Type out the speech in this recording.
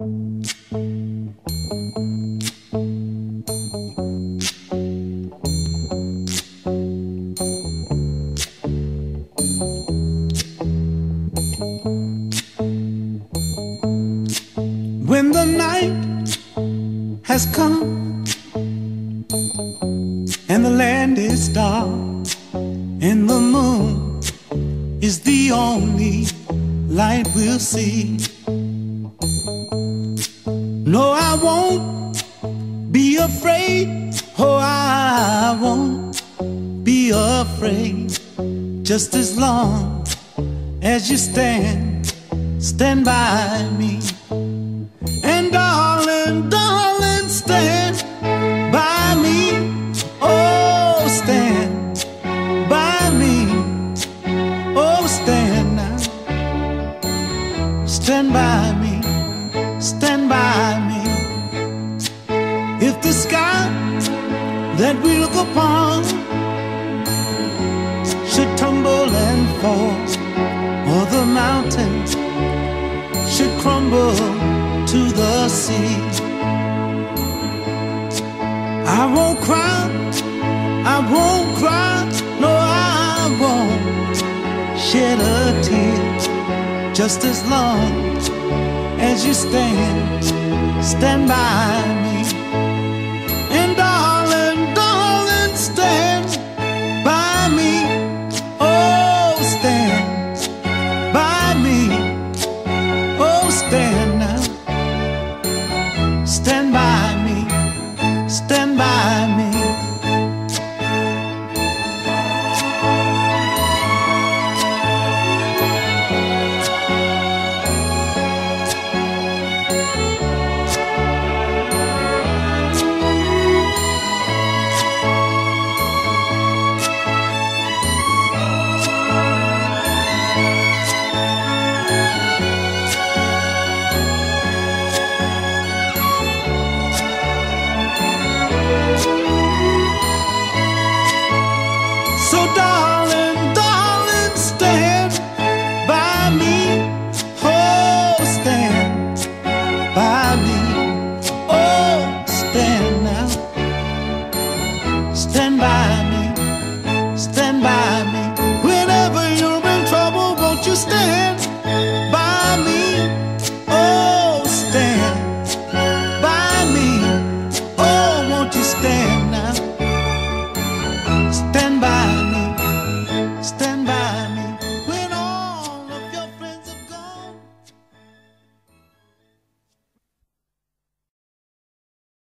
When the night has come and the land is dark and the moon is the only light we'll see, no, I won't be afraid. Oh, I won't be afraid. Just as long as you stand by me. And darling, darling, stand by me. Oh, stand by me. Oh, stand now. Stand by me. Stand by me. If the sky that we look upon should tumble and fall, or the mountains should crumble to the sea, I won't cry, I won't cry, no, I won't shed a tear. Just as long as you stand by me.